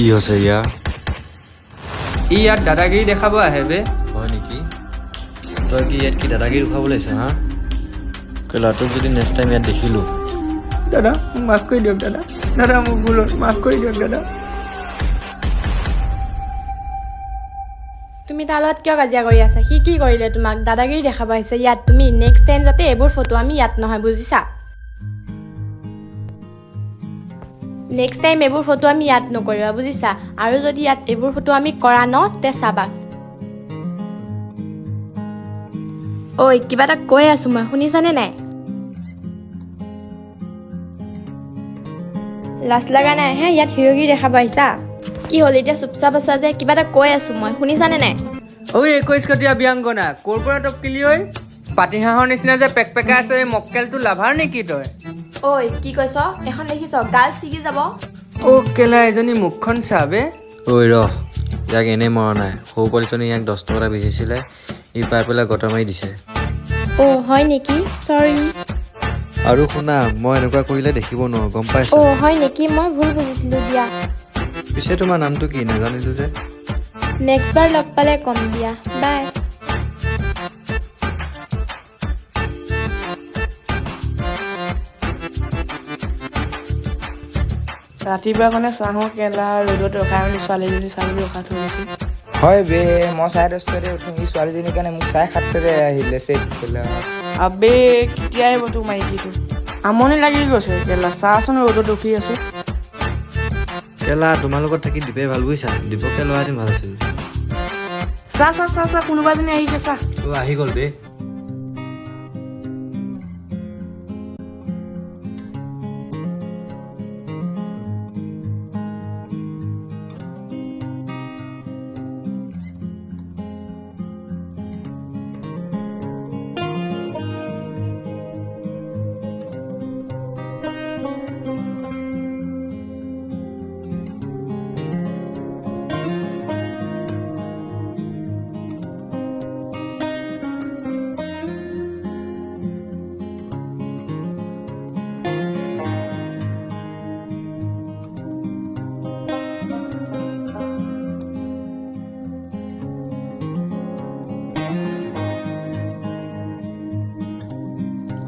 কি হৈছে ইয়াৰ ইয়াত দাদাগিৰি দেখাব আহে বে হয় নেকি তই কি ইয়াত কি দাদাগিৰি উঠাব লাগিছে হা ল'ৰাটোক যদি নেক্সট টাইম ইয়াত দেখিলোঁ দাদা মোক মাফ কৰি দিয়ক দাদা দাদা মোক ভুলত মাফ কৰি দিয়ক দাদা তুমি তাৰ লগত কিয় কাজিয়া কৰি আছা সি কি কৰিলে তোমাক দাদাগিৰি দেখাব আহিছে ইয়াত তুমি নেক্সট টাইম যাতে এইবোৰ ফটো আমি ইয়াত নহয় বুজিছা নেক্সট টাইম এইবোৰ ফটো আমি ইয়াত নকৰিবা বুজিছা আৰু যদি ইয়াত এইবোৰ ফটো আমি কৰা ন তে চাবা ঐ কিবা এটা কৈ আছো মই শুনিছানে নাই লাজ লগা নাই হে ইয়াত হিৰগিৰি দেখাব আহিছা কি হ'ল এতিয়া চুপচাপ আছা যে কিবা এটা কৈ আছো মই শুনিছানে নাই ঐ 21 কটীয়া বিয়াংগনা ক'ৰ পৰা টপকিলি ঐ পাতিহাঁহৰ নিচিনা যে পেকপেকা আছে এই মক্কেলটো লাভাৰ নেকি তই ঐ কি কৈছ এখন দেখিছ গাল ছিগি যাব অ' কেলা এজনী মুখখন চাবে ঐ ৰহ ইয়াক এনেই মৰা নাই সৰু পোৱালিজনী ইয়াক 10 টকা বেচিছিলে ই পাই পেলাই গটা মাৰি দিছে অ' হয় নেকি চৰি আৰু শুনা মই এনেকুৱা কৰিলে দেখিব নোৱাৰো গম পাইছা অ' হয় নেকি মই ভুল বুজিছিলোঁ দিয়া পিছে তোমাৰ নামটো কি নাজানিলো যে নেক্সট বাৰ লগ পালে কম দিয়া বাই ৰাতিপুৱা মানে চাহৰ কেলা ৰ'দত ৰখাই মেলি ছোৱালীজনী চাবলৈ ৰখা থৈ গৈছে হয় বে মই 10:30 উঠোঁ এই ছোৱালীজনীৰ কাৰণে মোক 7:30 আহিলে চেক কেলা আবে কেতিয়া আহিব তোৰ মাইকীটো আমনি লাগি গৈছে কেলা চাচোন ৰ'দত ৰখি আছো কেলা তোমাৰ লগত থাকি দীপে ভাল বুজিছা দীপকে লোৱা হেঁতেন ভাল আছিল চাহ কোনোবা এজনী আহিছে চাহ আহি গ'ল বে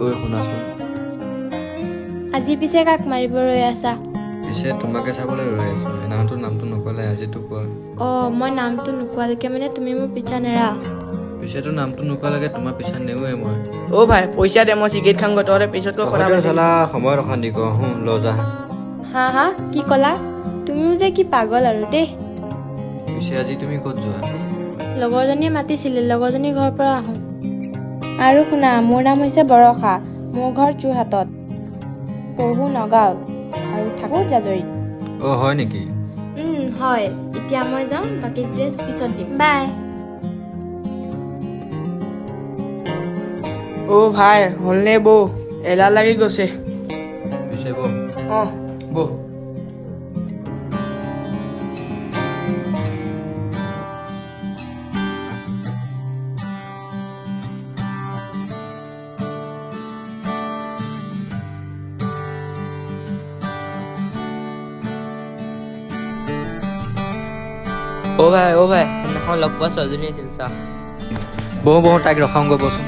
ঐ শুনাচোন আজি পিছে কাক মাৰিব ৰৈ আছা পিছে তোমাকে চাবলৈ ৰৈ আছো এনাহঁতৰ নামটো নকলে আজিতো কোৱা অ' মই নামটো নোকোৱালৈকে মানে তুমি মোৰ পিছা নেৰা পিছেতো নামটো নোকোৱালৈকে তোমাৰ পিছা নেওৱে মই অ' ভাই পইচা দে মই চিগেট খামগৈ তহঁতে পিছতকৈ কথা পাতিম চলা সময়ত অশান্তি কৰ ল যা হা কি ক'লা তুমিও যে কি পাগল আৰু দেই পিছে আজি তুমি ক'ত যোৱা লগৰজনীয়ে মাতিছিলে লগৰজনীৰ ঘৰৰ পৰা আহোঁ আৰু শুনা মোৰ নাম হৈছে বৰষা মোৰ ঘৰ যোৰহাটত পঢ়ো নগাঁৱত আৰু থাকোঁ জাজৰিত অ' হয় নেকি হয় এতিয়া মই যাওঁ বাকী ড্ৰেছ পিছত দিম বাই অ' ভাই হ'লনে বৌ এলাহ লাগি গৈছে পিছে বৌ অঁ বৌ অ' ভাই সেইদিনাখন লগ পোৱা ছোৱালীজনী আছিল চাহ বহো তাইক ৰখাওঁগৈ বচোন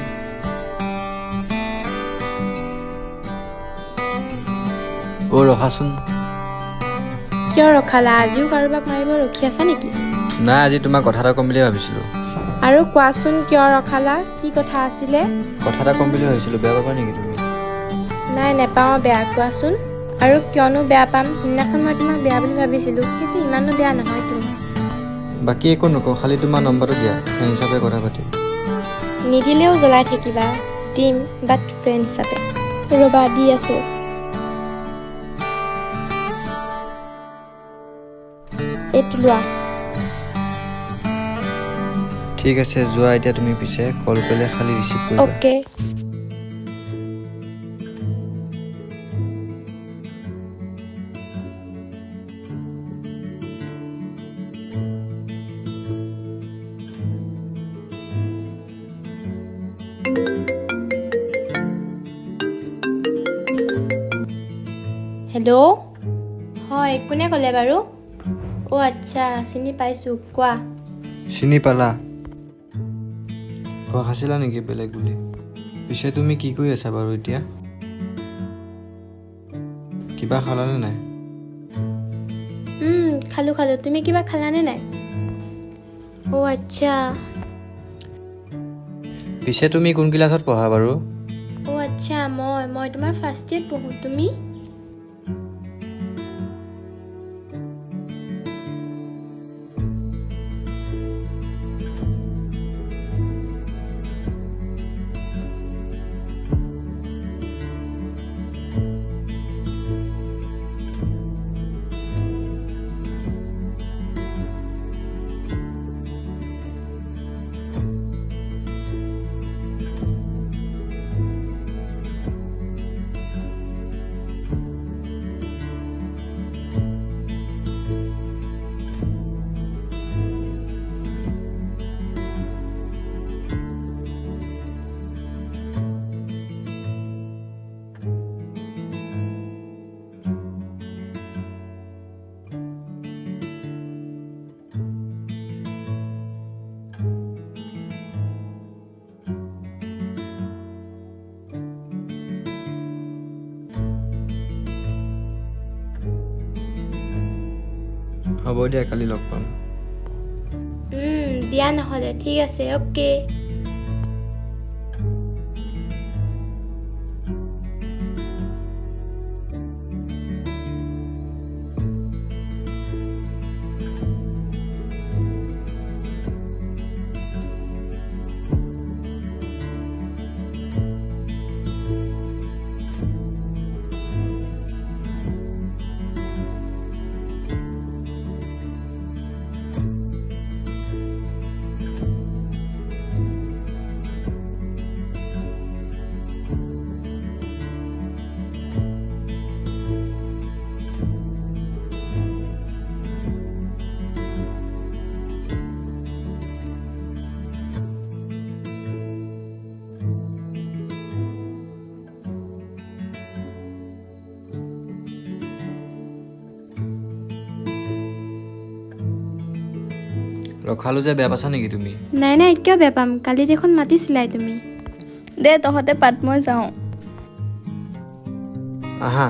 ৰখাচোন কিয় ৰখালা আজিও কাৰোবাক মাৰিব ৰখি আছা নেকি নাই আজি তোমাক কথা এটা ক'ম বুলি ভাবিছিলোঁ আৰু কোৱাচোন কিয় ৰখালা কি কথা আছিলে কথা এটা ক'ম বুলি ভাবিছিলোঁ বেয়া পাবা নেকি তুমি নাই নেপাওঁ বেয়া কোৱাচোন আৰু কিয়নো বেয়া পাম সিদিনাখন মই তোমাক বেয়া বুলি ভাবিছিলোঁ কিন্তু ইমানো বেয়া নহয় তুমি বাকী একো নকওঁ খালি তোমাৰ নম্বৰটো দিয়া সেই হিচাপে কথা পাতিম নিদিলেও জ্বলাই থাকিবা দিম বাট ফ্ৰেণ্ড হিচাপে ৰ'বা দি আছোঁ এইটো লোৱা ঠিক আছে যোৱা এতিয়া তুমি পিছে কল কৰিলে খালি ৰিচিভ কৰিবা অ'কে হেল্ল' হয় কোনে ক'লে বাৰু অ' আচ্ছা চিনি পাইছোঁ কোৱা চিনি পালা ভয় খাইছিলা নেকি বেলেগ বুলি পিছে তুমি কি কৰি আছা বাৰু এতিয়া কিবা খালানে নাই খালোঁ তুমি কিবা খালানে নাই অ' আচ্ছা পিছে তুমি কোন ক্লাছত পঢ়া বাৰু অ' আচ্ছা মই তোমাৰ ফাৰ্ষ্ট ইয়েৰত পঢ়োঁ তুমি হ'ব দিয়া কালি লগ পাম দিয়া নহ'লে ঠিক আছে অ'কে ৰখালো যে বেয়া পাইছা নেকি তুমি নাই কিয় বেয়া পাম কালি দেখোন মাতিছিলাই তুমি দে তহঁতে পাত মই যাওঁ আহা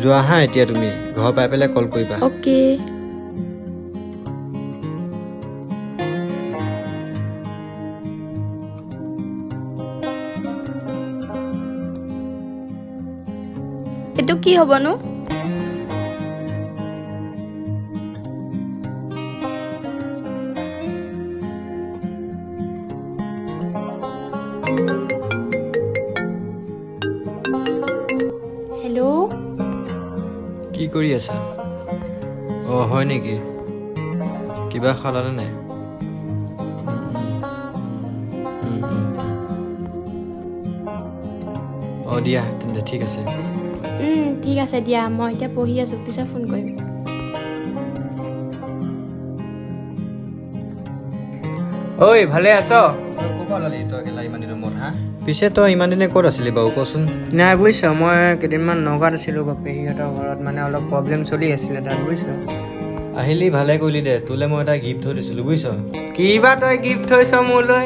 যোৱা হা এতিয়া তুমি ঘৰ পাই পেলাই কল কৰিবা অ'কে এইটো কি হ'বনো হেল্ল' কি কৰি আছা অ' হয় নেকি কিবা খালানে নাই অ' দিয়া তেন্তে ঠিক আছে ঠিক আছে দিয়া মই এতিয়া পঢ়ি আছোঁ পিছত ফোন কৰিম ঐ ভালে আছ পিছে তই ইমান দিনে ক'ত আছিলি বাৰু কচোন নাই বুজিছ মই কেইদিনমান নগাঁৱত আছিলোঁ পেহীহঁতৰ ঘৰত মানে অলপ প্ৰব্লেম চলি আছিলে তাত বুজিছ আহিলি ভালে কৰিলি দে তোলে মই এটা গিফ্ট থৈ দিছিলোঁ বুজিছ কিবা তই গিফ্ট থৈছ মোলৈ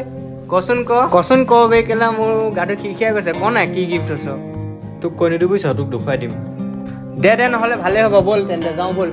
কচোন ক বে কেলা মোৰ গাটো খিখিয়াই গৈছে ক নাই কি গিফ্ট থৈছ তোক কৈ নিদিওঁ বুজিছ তোক দেখুৱাই দিম দে নহ'লে ভালে হ'ব ব'ল তেন্তে যাওঁ ব'ল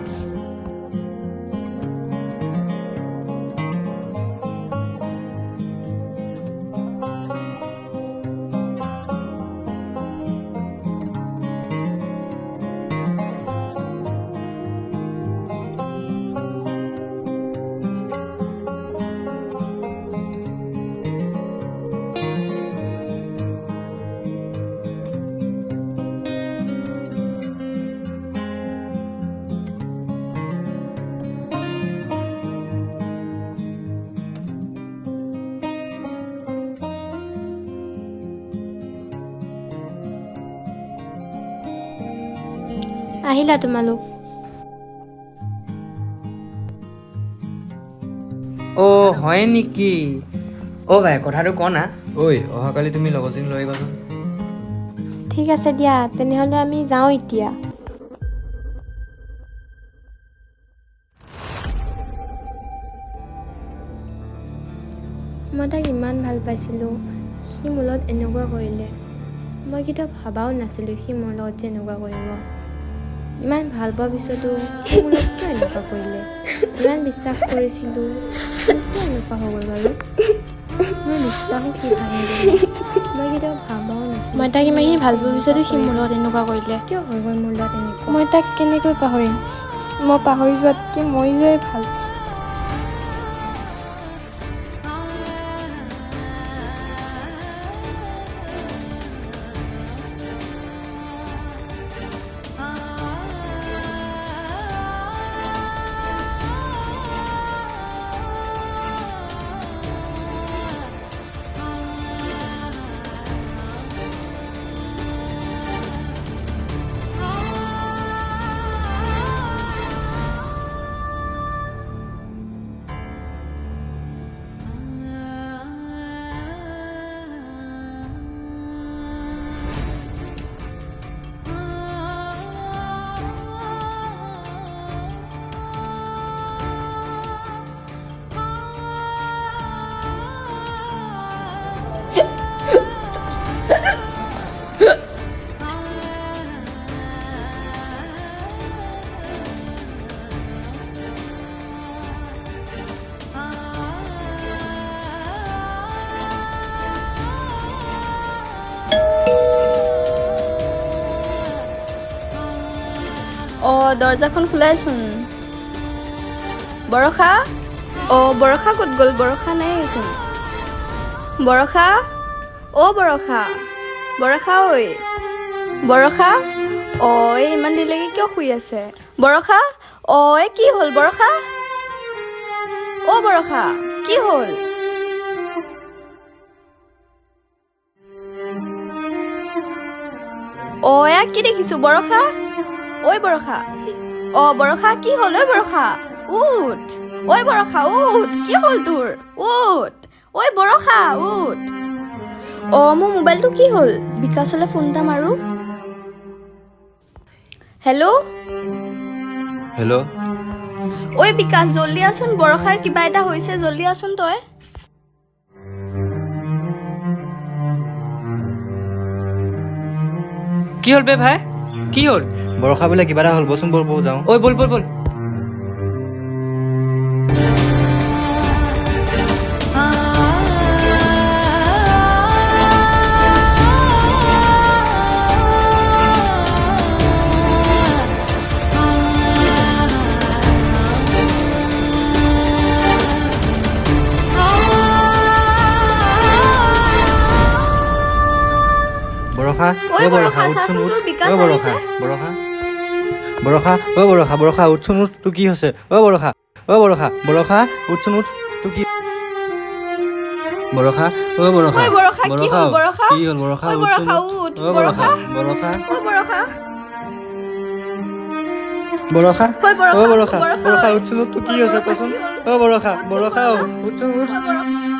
আহিলা তোমালোক? অ' হয় নেকি? অ' ভাই কথাটো ক না। ঐ অহাকালি তুমি লগৰজনী লৈ আহিবাচোন। ঠিক আছে দিয়া, তেনেহ'লে আমি যাওঁ এতিয়া। মই তাক ইমান ভাল পাইছিলোঁ, সি মোৰ লগত এনেকুৱা কৰিলে। মই কেতিয়াও ভবাও নাছিলোঁ সি মোৰ লগত যে এনেকুৱা কৰিব। ইমান ভাল পোৱাৰ পিছতো সি মোৰ লগত কিয় এনেকুৱা কৰিলে? ইমান বিশ্বাস কৰিছিলোঁ, কিয় এনেকুৱা হৈ গ'ল বাৰু? মোৰ বিশ্বাসো কি ভাঙি গ'ল। মই কেতিয়াও ভবাও নাছিলোঁ। মই তাক ইমানেই ভাল পোৱাৰ পিছতো সি মোৰ লগত এনেকুৱা কৰিলে। কিয় হৈ গ'ল মোৰ লগত এনেকুৱা? মই তাক কেনেকৈ পাহৰিম? মই পাহৰি যোৱাতকৈ মৰি যোৱাই ভাল। অ' দৰ্জাখন খোলাইচোন। বৰষা? অ' বৰষা ক'ত গ'ল? বৰষা নাইচোন। বৰষা? অ' বৰষা? বৰষা ঐ? বৰষা? অ' এই ইমান দেৰিলৈকে কিয় শুই আছে? বৰষা? অ' এই কি হ'ল বৰষা? অ' বৰষা? কি হ'ল? অ' এয়া কি দেখিছো বৰষা? ঐ বৰষা? অ' বৰষা কি হ'ল? ঐ বৰষা উঠ। ঐ বৰষা উঠ, কি হ'ল তোৰ? উঠ। ঐ বৰষা উঠ। অ' মোৰ মোবাইলটো কি হ'ল? বিকাশলৈ ফোন এটা মাৰো। হেল্ল'? হেল্ল'? ঐ বিকাশ জল্দি আছোন, বৰষাৰ কিবা এটা হৈছে, জল্দি আছোন তই। কি হ'ল বে ভাই? কি হ'ল? বৰষা বোলে কিবা এটা হ'ল, বচোন বল বল যাওঁ। ঐ বল বল বল। বৰষা, ঐ অ' বৰষা বৰষা, উঠচোন চাচোন উঠ। তোৰ বিকাশ অ' বৰষা, আহিছে। বৰষা। বৰষা, অ' বৰষা, বৰষা উঠচোন উঠ, তোৰ কি হৈছে? অ' বৰষা, অ' বৰষা, বৰষা উঠচোন উঠ, তোৰ কি? বৰষা, অ' বৰষা, ঐ বৰষা, কি বৰষা হ'ল বৰষা? কি হ'ল বৰষা? ঐ উঠচোন বৰষা উঠ। উঠ, অ' বৰষা, বৰষা, ঐ বৰষা। বৰষা, ঐ বৰষা, অ' বৰষা, বৰষা, বৰষা ঐ। উঠচোন উঠ, তোৰ কি ঐ হৈছে বৰষা, কচোন? কি হ'ল? অ' বৰষা, উঠচোন বৰষা বৰষা। উঠচোন উঠ। ঐ বৰষা।